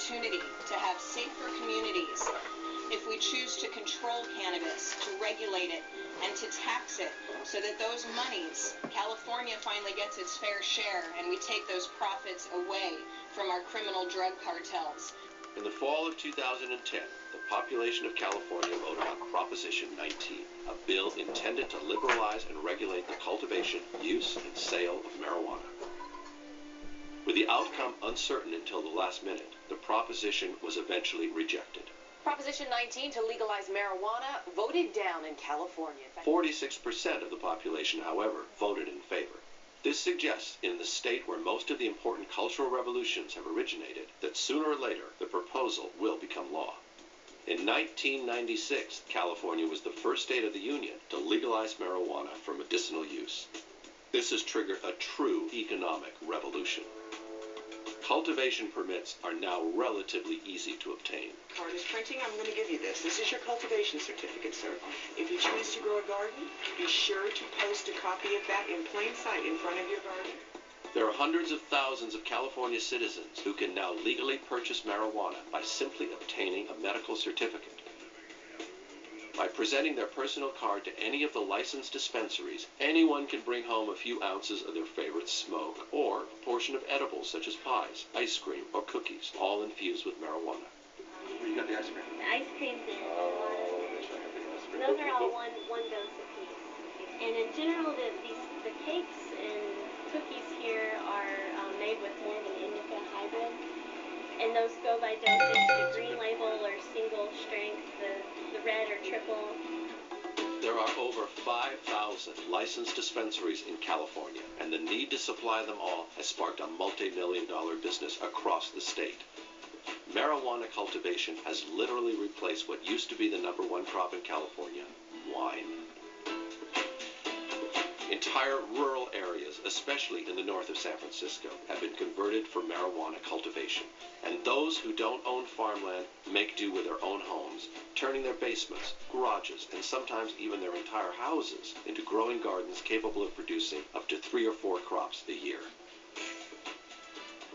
opportunity to have safer communities if we choose to control cannabis, to regulate it, and to tax it, so that those monies, California finally gets its fair share, and we take those profits away from our criminal drug cartels. In the fall of 2010, the population of California voted on Proposition 19, a bill intended to liberalize and regulate the cultivation, use, and sale of marijuana. With the outcome uncertain until the last minute, the proposition was eventually rejected. Proposition 19 to legalize marijuana voted down in California. 46% of the population, however, voted in favor. This suggests, in the state where most of the important cultural revolutions have originated, that sooner or later the proposal will become law. In 1996, California was the first state of the Union to legalize marijuana for medicinal use. This has triggered a true economic revolution. Cultivation permits are now relatively easy to obtain. Card is printing. I'm going to give you this. This is your cultivation certificate, sir. If you choose to grow a garden, be sure to post a copy of that in plain sight in front of your garden. There are hundreds of thousands of California citizens who can now legally purchase marijuana by simply obtaining a medical certificate. By presenting their personal card to any of the licensed dispensaries, anyone can bring home a few ounces of their favorite smoke, or a portion of edibles such as pies, ice cream, or cookies, all infused with marijuana. You got the ice cream? The ice cream's those are all one dose apiece. And in general, the cakes and cookies here are made with more of an indica hybrid. And those go by dosage, the green label or single strength, the red or triple. There are over 5,000 licensed dispensaries in California, and the need to supply them all has sparked a multi-million-dollar business across the state. Marijuana cultivation has literally replaced what used to be the #1 crop in California, wine. Entire rural areas, especially in the north of San Francisco, have been converted for marijuana cultivation. And those who don't own farmland make do with their own homes, turning their basements, garages, and sometimes even their entire houses into growing gardens capable of producing up to 3 or 4 crops a year.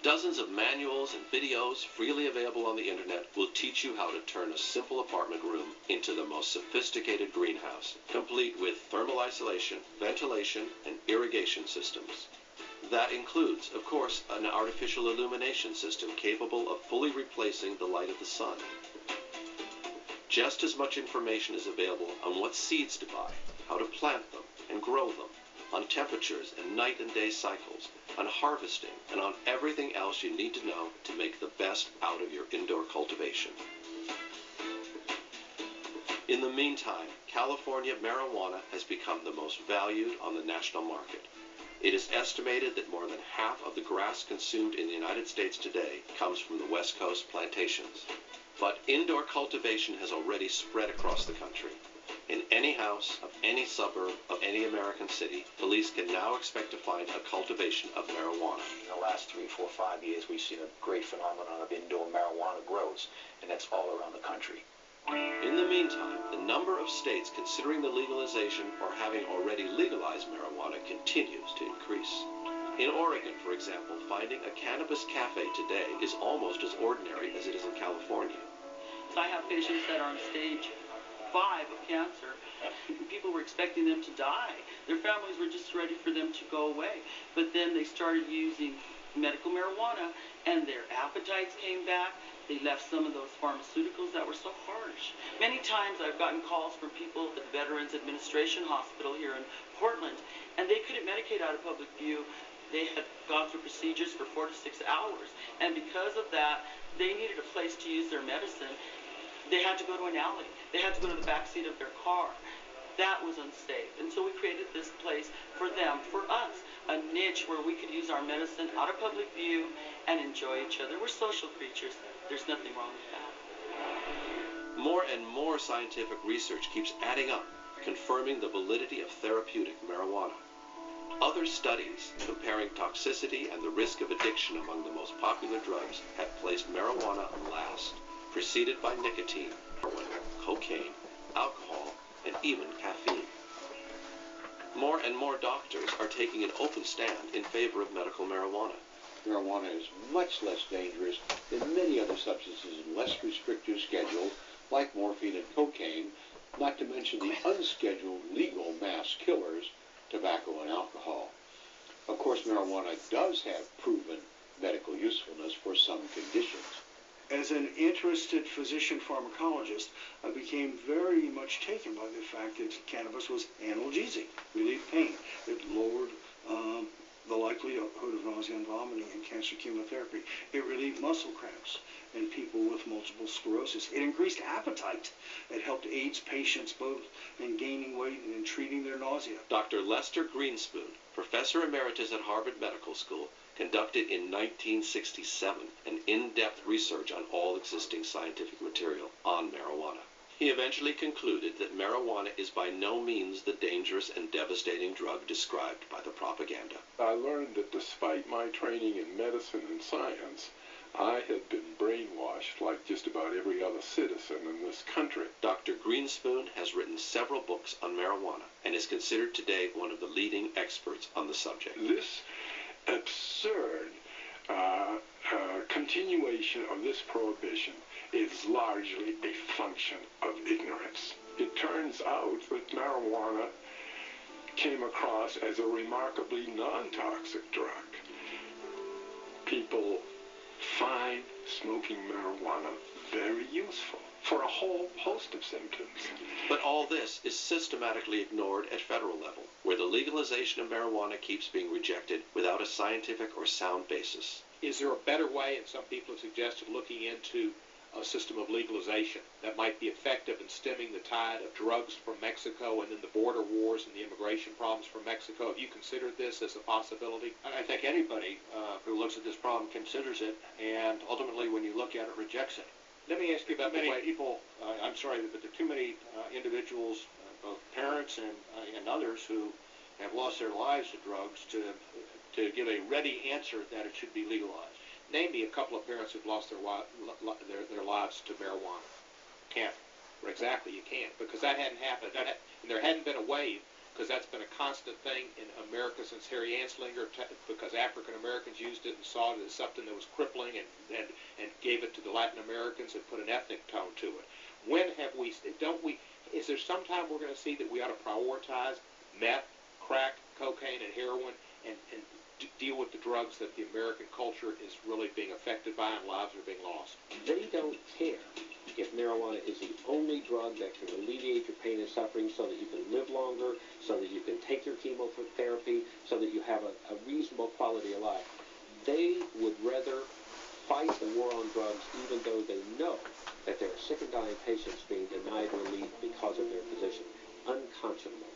Dozens of manuals and videos freely available on the internet will teach you how to turn a simple apartment room into the most sophisticated greenhouse, complete with thermal isolation, ventilation, and irrigation systems. That includes, of course, an artificial illumination system capable of fully replacing the light of the sun. Just as much information is available on what seeds to buy, how to plant them and grow them, on temperatures and night and day cycles, on harvesting, and on everything else you need to know to make the best out of your indoor cultivation. In the meantime, California marijuana has become the most valued on the national market. It is estimated that more than half of the grass consumed in the United States today comes from the West Coast plantations. But indoor cultivation has already spread across the country. In any house of any suburb of any American city, police can now expect to find a cultivation of marijuana. In the last 3, 4, 5 years, we've seen a great phenomenon of indoor marijuana grows, and that's all around the country. In the meantime, the number of states considering the legalization or having already legalized marijuana continues to increase. In Oregon, for example, finding a cannabis cafe today is almost as ordinary as it is in California. I have patients that are on stage 5 of cancer. People were expecting them to die. Their families were just ready for them to go away. But then they started using medical marijuana, and their appetites came back. They left some of those pharmaceuticals that were so harsh. Many times I've gotten calls from people at the Veterans Administration Hospital here in Portland, and they couldn't medicate out of public view. They had gone through procedures for 4 to 6 hours, and because of that, they needed a place to use their medicine. They had to go to an alley. They had to go to the back seat of their car. That was unsafe. And so we created this place for them, for us, a niche where we could use our medicine out of public view and enjoy each other. We're social creatures. There's nothing wrong with that. More and more scientific research keeps adding up, confirming the validity of therapeutic marijuana. Other studies comparing toxicity and the risk of addiction among the most popular drugs have placed marijuana last, preceded by nicotine, heroin, cocaine, alcohol, and even caffeine. More and more doctors are taking an open stand in favor of medical marijuana. Marijuana is much less dangerous than many other substances in less restrictive schedule, like morphine and cocaine, not to mention the unscheduled legal mass killers, tobacco and alcohol. Of course, marijuana does have proven medical usefulness for some conditions. As an interested physician pharmacologist, I became very much taken by the fact that cannabis was analgesic, relieved pain. It lowered the likelihood of nausea and vomiting in cancer chemotherapy. It relieved muscle cramps in people with multiple sclerosis. It increased appetite. It helped AIDS patients both in gaining weight and in treating their nausea. Dr. Lester Greenspoon, professor emeritus at Harvard Medical School, conducted in 1967 an in-depth research on all existing scientific material on marijuana. He eventually concluded that marijuana is by no means the dangerous and devastating drug described by the propaganda. I learned that despite my training in medicine and science, I had been brainwashed like just about every other citizen in this country. Dr. Greenspoon has written several books on marijuana and is considered today one of the leading experts on the subject. This absurd continuation of this prohibition is largely a function of ignorance. It turns out that marijuana came across as a remarkably non-toxic drug. People find smoking marijuana very useful for a whole host of symptoms. But all this is systematically ignored at federal level, where the legalization of marijuana keeps being rejected without a scientific or sound basis. Is there a better way, and some people have suggested looking into a system of legalization that might be effective in stemming the tide of drugs from Mexico and then the border wars and the immigration problems from Mexico? Have you considered this as a possibility? I think anybody who looks at this problem considers it, and ultimately when you look at it, rejects it. Let me ask you about too many people, I'm sorry, but there are too many individuals, both parents and others, who have lost their lives to drugs to give a ready answer that it should be legalized. Name me a couple of parents who've lost their lives to marijuana. Can't. Exactly, you can't, because that hadn't happened. And there hadn't been a wave, because that's been a constant thing in America since Harry Anslinger, because African Americans used it and saw it as something that was crippling and gave it to the Latin Americans and put an ethnic tone to it. When have we, is there some time we're going to see that we ought to prioritize meth, crack, cocaine, and heroin and deal with the drugs that the American culture is really being affected by and lives are being lost? They don't care if marijuana is the only drug that can alleviate your pain and suffering so that you can live longer, so that you can take your chemotherapy, so that you have a reasonable quality of life. They would rather fight the war on drugs even though they know that there are sick and dying patients being denied relief because of their position. Unconscionable.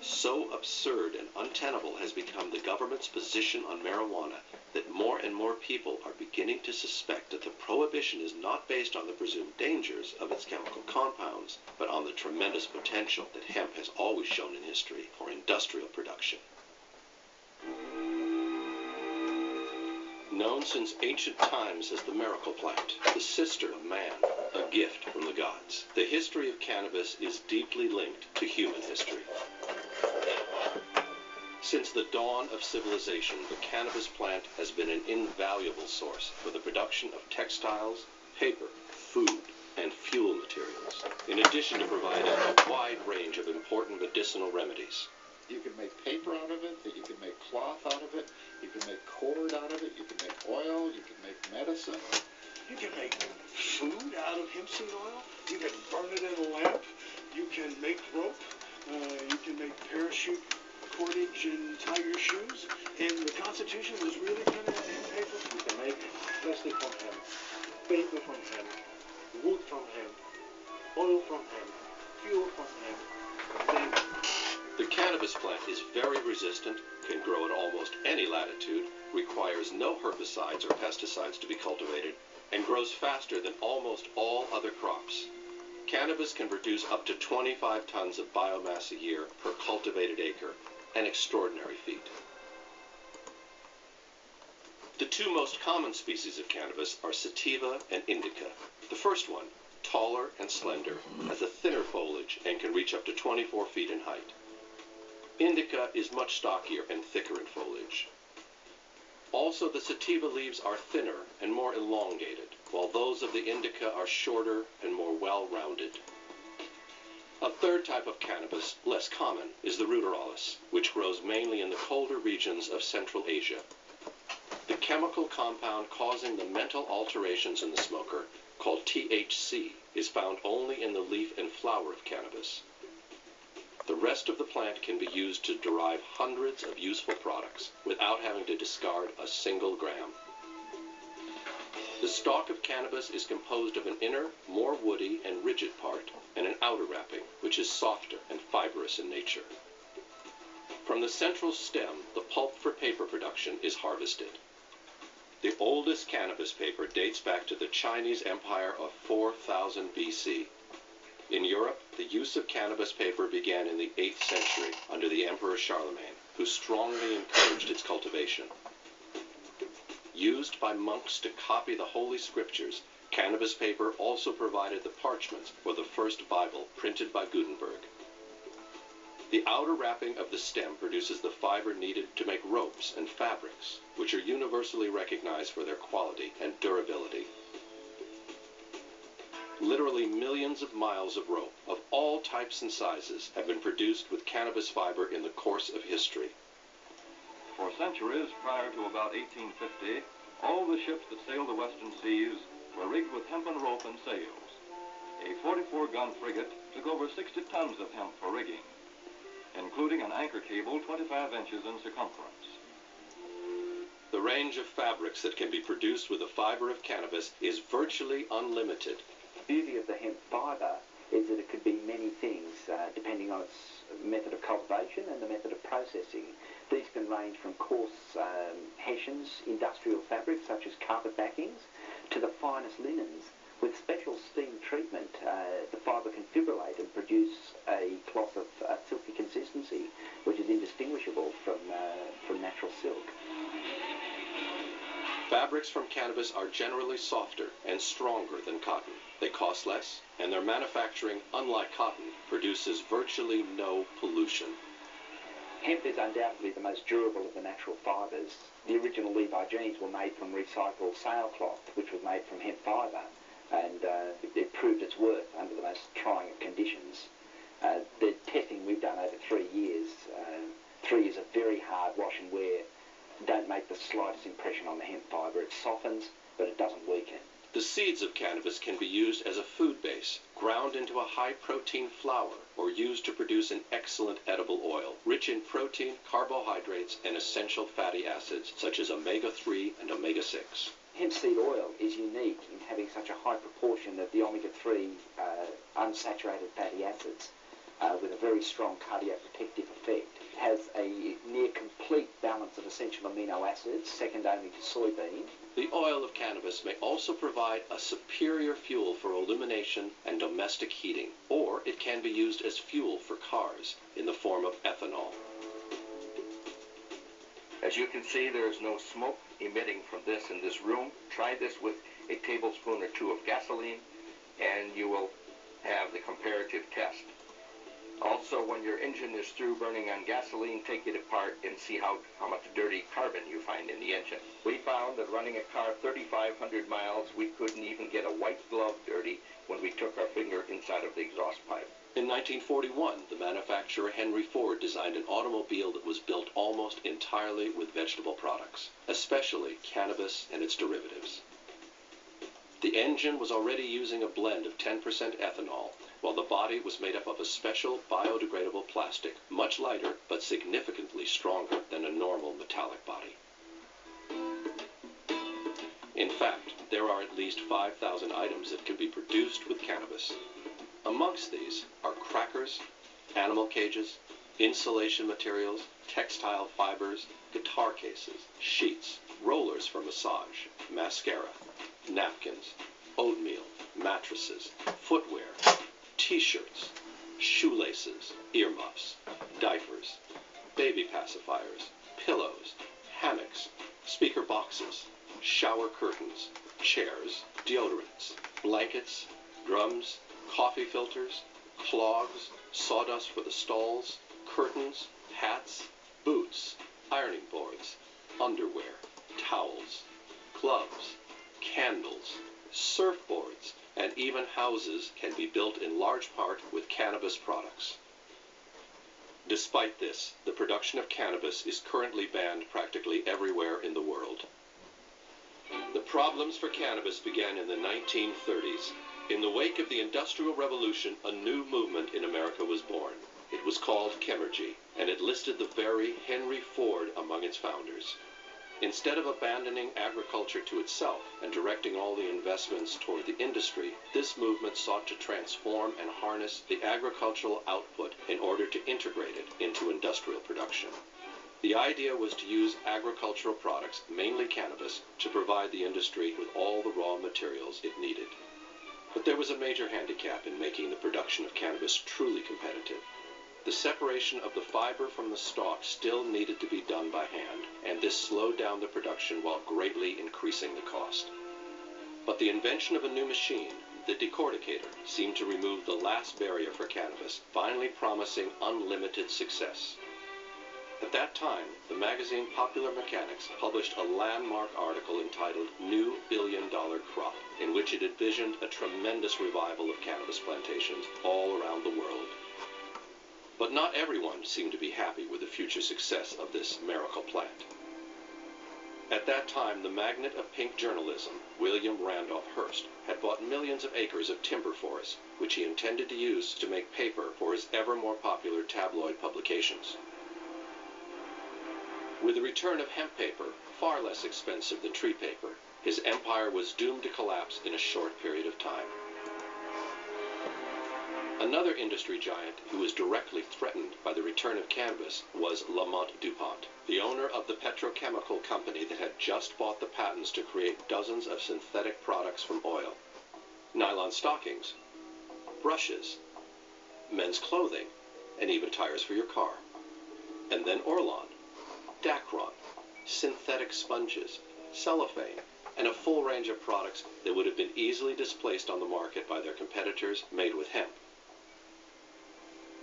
So absurd and untenable has become the government's position on marijuana that more and more people are beginning to suspect that the prohibition is not based on the presumed dangers of its chemical compounds, but on the tremendous potential that hemp has always shown in history for industrial production. Known since ancient times as the miracle plant, the sister of man, a gift from the gods, the history of cannabis is deeply linked to human history. Since the dawn of civilization, the cannabis plant has been an invaluable source for the production of textiles, paper, food, and fuel materials, in addition to providing a wide range of important medicinal remedies. You can make paper out of it, you can make cloth out of it, you can make cord out of it, you can make oil, you can make medicine. You can make food out of hemp seed oil. You can burn it in a lamp. You can make rope. You can make parachute cordage and tie your shoes. And the Constitution was really kind of in paper. You can make plastic from hemp, paper from hemp, wood from hemp, oil from hemp, fuel from hemp. The cannabis plant is very resistant, can grow at almost any latitude, requires no herbicides or pesticides to be cultivated, and grows faster than almost all other crops. Cannabis can produce up to 25 tons of biomass a year per cultivated acre, an extraordinary feat. The two most common species of cannabis are sativa and indica. The first one, taller and slender, has a thinner foliage and can reach up to 24 feet in height. Indica is much stockier and thicker in foliage. Also, the sativa leaves are thinner and more elongated, while those of the indica are shorter and more well-rounded. A third type of cannabis, less common, is the ruderalis, which grows mainly in the colder regions of Central Asia. The chemical compound causing the mental alterations in the smoker, called THC, is found only in the leaf and flower of cannabis. The rest of the plant can be used to derive hundreds of useful products without having to discard a single gram. The stalk of cannabis is composed of an inner, more woody and rigid part, and an outer wrapping, which is softer and fibrous in nature. From the central stem, the pulp for paper production is harvested. The oldest cannabis paper dates back to the Chinese Empire of 4000 BC. In Europe, the use of cannabis paper began in the 8th century under the Emperor Charlemagne, who strongly encouraged its cultivation. Used by monks to copy the Holy Scriptures, cannabis paper also provided the parchments for the first Bible printed by Gutenberg. The outer wrapping of the stem produces the fiber needed to make ropes and fabrics, which are universally recognized for their quality and durability. Literally millions of miles of rope of all types and sizes have been produced with cannabis fiber in the course of history. For centuries prior to about 1850, all the ships that sailed the western seas were rigged with hempen rope and sails. A 44-gun frigate took over 60 tons of hemp for rigging, including an anchor cable 25 inches in circumference. The range of fabrics that can be produced with the fiber of cannabis is virtually unlimited. The beauty of the hemp fibre is that it could be many things depending on its method of cultivation and the method of processing. These can range from coarse hessians, industrial fabrics such as carpet backings, to the finest linens. With special steam treatment, the fibre can fibrillate and produce a cloth of silky consistency, which is indistinguishable from natural silk. Fabrics from cannabis are generally softer and stronger than cotton. They cost less, and their manufacturing, unlike cotton, produces virtually no pollution. Hemp is undoubtedly the most durable of the natural fibres. The original Levi jeans were made from recycled sailcloth, which was made from hemp fibre, and it proved its worth under the most trying of conditions. The testing we've done over 3 years, 3 years of very hard wash and wear, don't make the slightest impression on the hemp fibre. It softens, but it doesn't weaken. The seeds of cannabis can be used as a food base, ground into a high-protein flour, or used to produce an excellent edible oil, rich in protein, carbohydrates, and essential fatty acids, such as omega-3 and omega-6. Hemp seed oil is unique in having such a high proportion of the omega-3 unsaturated fatty acids with a very strong cardioprotective effect. It has a near complete balance of essential amino acids, second only to soybean. The oil of cannabis may also provide a superior fuel for illumination and domestic heating, or it can be used as fuel for cars in the form of ethanol. As you can see, there is no smoke emitting from this in this room. Try this with a tablespoon or 2 of gasoline, and you will have the comparative test. Also, when your engine is through burning on gasoline, take it apart and see how much dirty carbon you find in the engine. We found that running a car 3,500 miles, we couldn't even get a white glove dirty when we took our finger inside of the exhaust pipe. In 1941, the manufacturer Henry Ford designed an automobile that was built almost entirely with vegetable products, especially cannabis and its derivatives. The engine was already using a blend of 10% ethanol, while the body was made up of a special biodegradable plastic, much lighter but significantly stronger than a normal metallic body. In fact, there are at least 5,000 items that can be produced with cannabis. Amongst these are crackers, animal cages, insulation materials, textile fibers, guitar cases, sheets, rollers for massage, mascara, napkins, oatmeal, mattresses, footwear, t-shirts, shoelaces, earmuffs, diapers, baby pacifiers, pillows, hammocks, speaker boxes, shower curtains, chairs, deodorants, blankets, drums, coffee filters, clogs, sawdust for the stalls, curtains, hats, boots, ironing boards, underwear, towels, gloves, candles, surfboards, and even houses can be built in large part with cannabis products. Despite this, the production of cannabis is currently banned practically everywhere in the world. The problems for cannabis began in the 1930s. In the wake of the Industrial Revolution, a new movement in America was born. It was called Chemergy, and it listed the very Henry Ford among its founders. Instead of abandoning agriculture to itself and directing all the investments toward the industry, this movement sought to transform and harness the agricultural output in order to integrate it into industrial production. The idea was to use agricultural products, mainly cannabis, to provide the industry with all the raw materials it needed. But there was a major handicap in making the production of cannabis truly competitive. The separation of the fiber from the stalk still needed to be done by hand, and this slowed down the production while greatly increasing the cost. But the invention of a new machine, the decorticator, seemed to remove the last barrier for cannabis, finally promising unlimited success. At that time, the magazine Popular Mechanics published a landmark article entitled New Billion-Dollar Crop, in which it envisioned a tremendous revival of cannabis plantations all around the world. But not everyone seemed to be happy with the future success of this miracle plant. At that time, the magnate of pink journalism, William Randolph Hearst, had bought millions of acres of timber forests, which he intended to use to make paper for his ever more popular tabloid publications. With the return of hemp paper, far less expensive than tree paper, his empire was doomed to collapse in a short period of time. Another industry giant who was directly threatened by the return of cannabis was Lamont DuPont, the owner of the petrochemical company that had just bought the patents to create dozens of synthetic products from oil. Nylon stockings, brushes, men's clothing, and even tires for your car. And then Orlon, Dacron, synthetic sponges, cellophane, and a full range of products that would have been easily displaced on the market by their competitors made with hemp.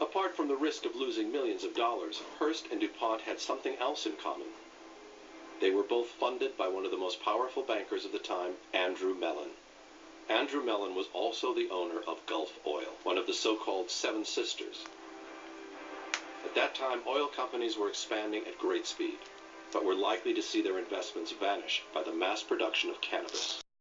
Apart from the risk of losing millions of dollars, Hearst and DuPont had something else in common. They were both funded by one of the most powerful bankers of the time, Andrew Mellon. Andrew Mellon was also the owner of Gulf Oil, one of the so-called Seven Sisters. At that time, oil companies were expanding at great speed, but were likely to see their investments vanish by the mass production of cannabis.